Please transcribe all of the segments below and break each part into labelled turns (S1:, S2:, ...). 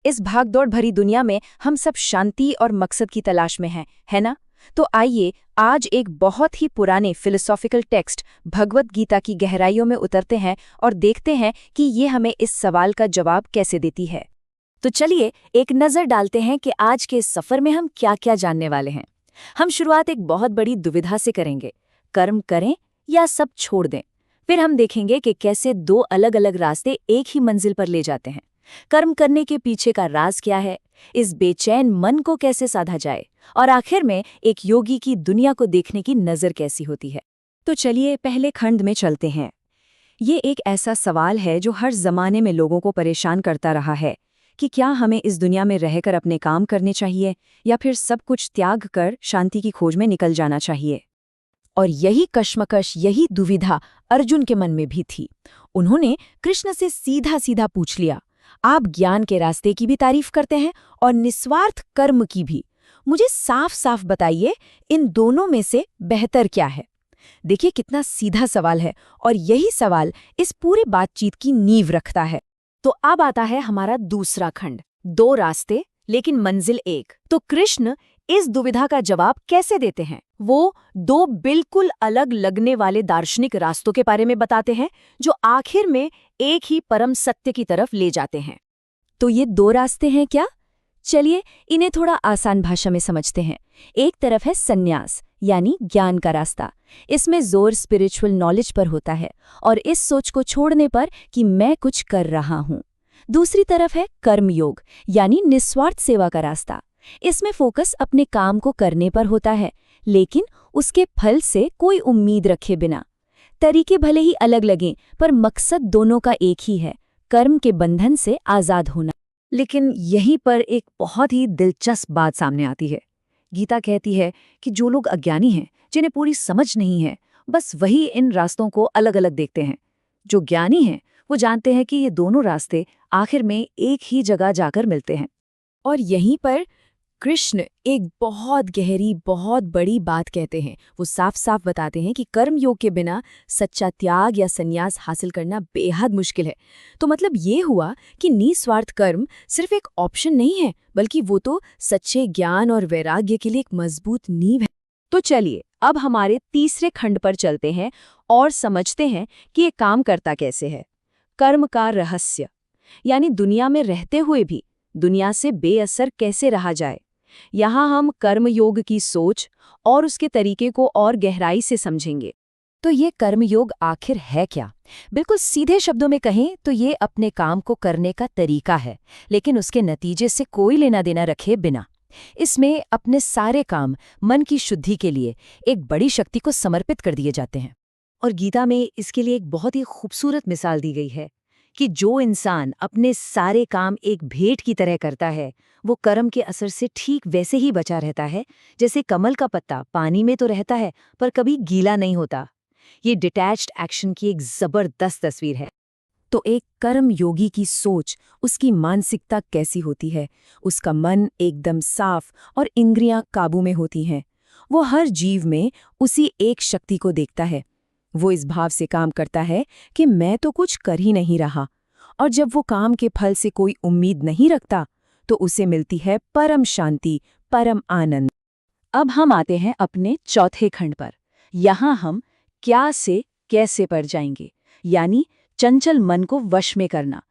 S1: इस भागदौड़ भरी दुनिया में हम सब शांति और मकसद की तलाश में हैं, है ना? तो आइए आज एक बहुत ही पुराने फिलोसॉफिकल टेक्स्ट भगवत गीता की गहराइयों में उतरते हैं और देखते हैं कि ये हमें इस सवाल का जवाब कैसे देती है। तो चलिए एक नज़र डालते हैं कि आज के इस सफ़र में हम क्या क्या जानने वाले हैं। हम शुरुआत एक बहुत बड़ी दुविधा से करेंगे, कर्म करें या सब छोड़ दें। फिर हम देखेंगे कि कैसे दो अलग अलग रास्ते एक ही मंजिल पर ले जाते हैं। कर्म करने के पीछे का राज क्या है, इस बेचैन मन को कैसे साधा जाए, और आखिर में एक योगी की दुनिया को देखने की नज़र कैसी होती है। तो चलिए पहले खंड में चलते हैं। ये एक ऐसा सवाल है जो हर जमाने में लोगों को परेशान करता रहा है कि क्या हमें इस दुनिया में रहकर अपने काम करने चाहिए या फिर सब कुछ त्याग कर शांति की खोज में निकल जाना चाहिए। और यही कश्मकश, यही दुविधा अर्जुन के मन में भी थी। उन्होंने कृष्ण से सीधा सीधा पूछ लिया, आप ज्ञान के रास्ते की भी तारीफ करते हैं और निस्वार्थ कर्म की भी। मुझे साफ साफ बताइए, इन दोनों में से बेहतर क्या है? देखिए कितना सीधा सवाल है, और यही सवाल इस पूरी बातचीत की नींव रखता है। तो अब आता है हमारा दूसरा खंड, दो रास्ते लेकिन मंजिल एक। तो कृष्ण इस दुविधा का जवाब कैसे देते हैं? वो दो बिल्कुल अलग लगने वाले दार्शनिक रास्तों के बारे में बताते हैं जो आखिर में एक ही परम सत्य की तरफ ले जाते हैं। तो ये दो रास्ते हैं क्या? चलिए इन्हें थोड़ा आसान भाषा में समझते हैं। एक तरफ है सन्यास यानी ज्ञान का रास्ता। इसमें जोर स्पिरिचुअल नॉलेज पर होता है और इस सोच को छोड़ने पर कि मैं कुछ कर रहा हूँ। दूसरी तरफ है कर्मयोग यानी निस्वार्थ सेवा का रास्ता। इसमें फोकस अपने काम को करने पर होता है, लेकिन उसके फल से कोई उम्मीद रखे बिना। तरीके भले ही अलग लगें पर मकसद दोनों का एक ही है, कर्म के बंधन से आज़ाद होना। लेकिन यहीं पर एक बहुत ही दिलचस्प बात सामने आती है। गीता कहती है कि जो लोग अज्ञानी हैं, जिन्हें पूरी समझ नहीं है, बस वही इन रास्तों को अलग अलग देखते हैं। जो ज्ञानी हैं वो जानते हैं कि ये दोनों रास्ते आखिर में एक ही जगह जाकर मिलते हैं। और यहीं पर कृष्ण एक बहुत गहरी, बहुत बड़ी बात कहते हैं। वो साफ साफ बताते हैं कि कर्म योग के बिना सच्चा त्याग या संन्यास हासिल करना बेहद मुश्किल है। तो मतलब ये हुआ कि निस्वार्थ कर्म सिर्फ एक ऑप्शन नहीं है, बल्कि वो तो सच्चे ज्ञान और वैराग्य के लिए एक मजबूत नींव है। तो चलिए अब हमारे तीसरे खंड पर चलते हैं और समझते हैं कि ये काम करता कैसे है। कर्म का रहस्य, यानी दुनिया में रहते हुए भी दुनिया से बेअसर कैसे रहा जाए। यहाँ हम कर्मयोग की सोच और उसके तरीके को और गहराई से समझेंगे। तो ये कर्मयोग आखिर है क्या? बिल्कुल सीधे शब्दों में कहें तो ये अपने काम को करने का तरीका है, लेकिन उसके नतीजे से कोई लेना देना रखे बिना। इसमें अपने सारे काम मन की शुद्धि के लिए एक बड़ी शक्ति को समर्पित कर दिए जाते हैं। और गीता में इसके लिए एक बहुत ही खूबसूरत मिसाल दी गई है कि जो इंसान अपने सारे काम एक भेंट की तरह करता है, वो कर्म के असर से ठीक वैसे ही बचा रहता है जैसे कमल का पत्ता पानी में तो रहता है पर कभी गीला नहीं होता। ये डिटैच्ड एक्शन की एक जबरदस्त तस्वीर है। तो एक कर्म योगी की सोच, उसकी मानसिकता कैसी होती है? उसका मन एकदम साफ और इंद्रियां काबू में होती हैं। वो हर जीव में उसी एक शक्ति को देखता है। वो इस भाव से काम करता है कि मैं तो कुछ कर ही नहीं रहा, और जब वो काम के फल से कोई उम्मीद नहीं रखता तो उसे मिलती है परम शांति, परम आनंद। अब हम आते हैं अपने चौथे खंड पर। यहाँ हम क्या से कैसे पर जाएंगे, यानी चंचल मन को वश में करना।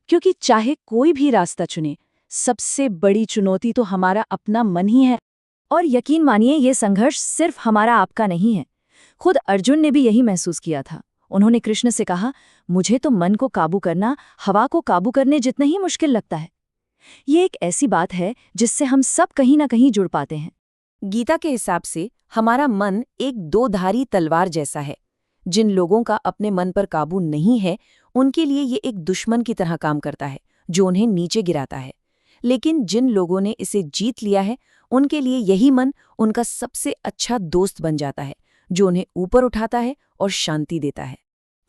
S1: क्योंकि चाहे कोई भी रास्ता चुने, सबसे बड़ी चुनौती तो हमारा अपना मन ही है। और यकीन मानिए ये संघर्ष सिर्फ हमारा आपका नहीं है। खुद अर्जुन ने भी यही महसूस किया था। उन्होंने कृष्ण से कहा, मुझे तो मन को काबू करना हवा को काबू करने जितना ही मुश्किल लगता है। ये एक ऐसी बात है जिससे हम सब कहीं ना कहीं जुड़ पाते हैं। गीता के हिसाब से हमारा मन एक दो-धारी तलवार जैसा है। जिन लोगों का अपने मन पर काबू नहीं है, उनके लिए ये एक दुश्मन की तरह काम करता है जो उन्हें नीचे गिराता है। लेकिन जिन लोगों ने इसे जीत लिया है, उनके लिए यही मन उनका सबसे अच्छा दोस्त बन जाता है, जो उन्हें ऊपर उठाता है और शांति देता है।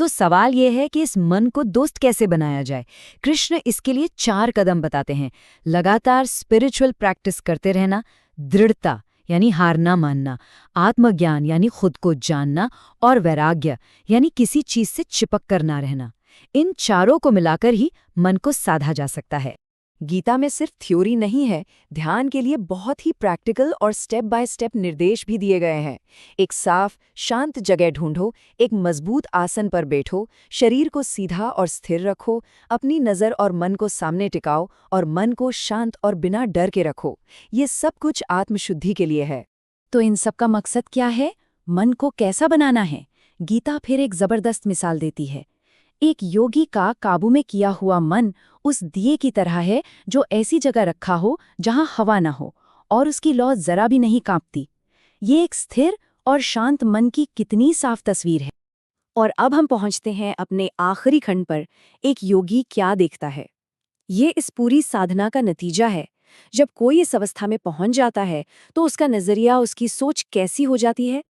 S1: तो सवाल यह है कि इस मन को दोस्त कैसे बनाया जाए। कृष्ण इसके लिए 4 कदम बताते हैं। लगातार स्पिरिचुअल प्रैक्टिस करते रहना, दृढ़ता यानी हार ना मानना, आत्मज्ञान यानी खुद को जानना, और वैराग्य यानी किसी चीज से चिपक कर ना रहना। इन चारों को मिलाकर ही मन को साधा जा सकता है। गीता में सिर्फ थ्योरी नहीं है, ध्यान के लिए बहुत ही प्रैक्टिकल और स्टेप बाय स्टेप निर्देश भी दिए गए हैं। एक साफ, शांत जगह ढूंढो, एक मजबूत आसन पर बैठो, शरीर को सीधा और स्थिर रखो, अपनी नज़र और मन को सामने टिकाओ और मन को शांत और बिना डर के रखो। ये सब कुछ आत्मशुद्धि के लिए है। तो इन सब का मकसद क्या है? मन को कैसा बनाना है? गीता फिर एक जबरदस्त मिसाल देती है। एक योगी का काबू में किया हुआ मन उस दिए की तरह है जो ऐसी जगह रखा हो जहां हवा न हो और उसकी लौ जरा भी नहीं कांपती। ये एक स्थिर और शांत मन की कितनी साफ तस्वीर है। और अब हम पहुंचते हैं अपने आखिरी खंड पर, एक योगी क्या देखता है। ये इस पूरी साधना का नतीजा है। जब कोई इस अवस्था में पहुंच जाता है तो उसका नजरिया, उसकी सोच कैसी हो जाती है।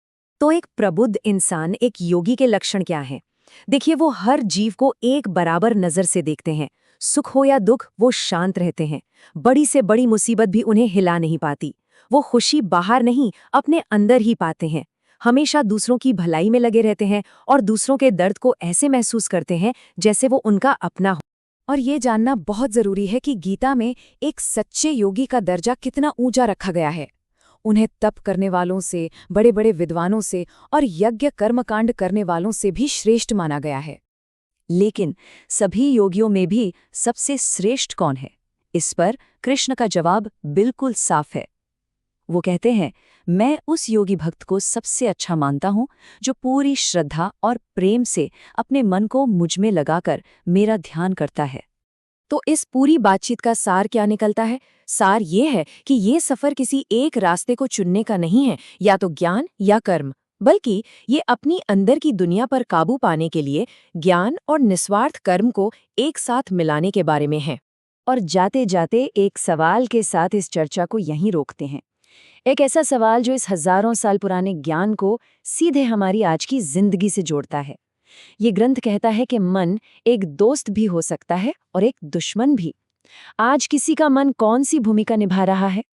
S1: तो एक प्रबुद्ध इंसान, एक योगी के लक्षण क्या हैं? देखिए, वो हर जीव को एक बराबर नजर से देखते हैं। सुख हो या दुख, वो शांत रहते हैं। बड़ी से बड़ी मुसीबत भी उन्हें हिला नहीं पाती। वो खुशी बाहर नहीं, अपने अंदर ही पाते हैं। हमेशा दूसरों की भलाई में लगे रहते हैं और दूसरों के दर्द को ऐसे महसूस करते हैं जैसे वो उनका अपना हो। और ये जानना बहुत जरूरी है कि गीता में एक सच्चे योगी का दर्जा कितना ऊंचा रखा गया है। उन्हें तप करने वालों से, बड़े बड़े विद्वानों से और यज्ञ कर्मकांड करने वालों से भी श्रेष्ठ माना गया है। लेकिन सभी योगियों में भी सबसे श्रेष्ठ कौन है? इस पर कृष्ण का जवाब बिल्कुल साफ है। वो कहते हैं, मैं उस योगी भक्त को सबसे अच्छा मानता हूँ जो पूरी श्रद्धा और प्रेम से अपने मन को मुझ में लगाकर मेरा ध्यान करता है। तो इस पूरी बातचीत का सार क्या निकलता है? सार ये है कि ये सफर किसी एक रास्ते को चुनने का नहीं है, या तो ज्ञान या कर्म, बल्कि ये अपनी अंदर की दुनिया पर काबू पाने के लिए ज्ञान और निस्वार्थ कर्म को एक साथ मिलाने के बारे में है। और जाते जाते एक सवाल के साथ इस चर्चा को यहीं रोकते हैं। एक ऐसा सवाल जो इस हजारों साल पुराने ज्ञान को सीधे हमारी आज की जिंदगी से जोड़ता है। ये ग्रंथ कहता है कि मन एक दोस्त भी हो सकता है और एक दुश्मन भी। आज किसी का मन कौन सी भूमिका निभा रहा है?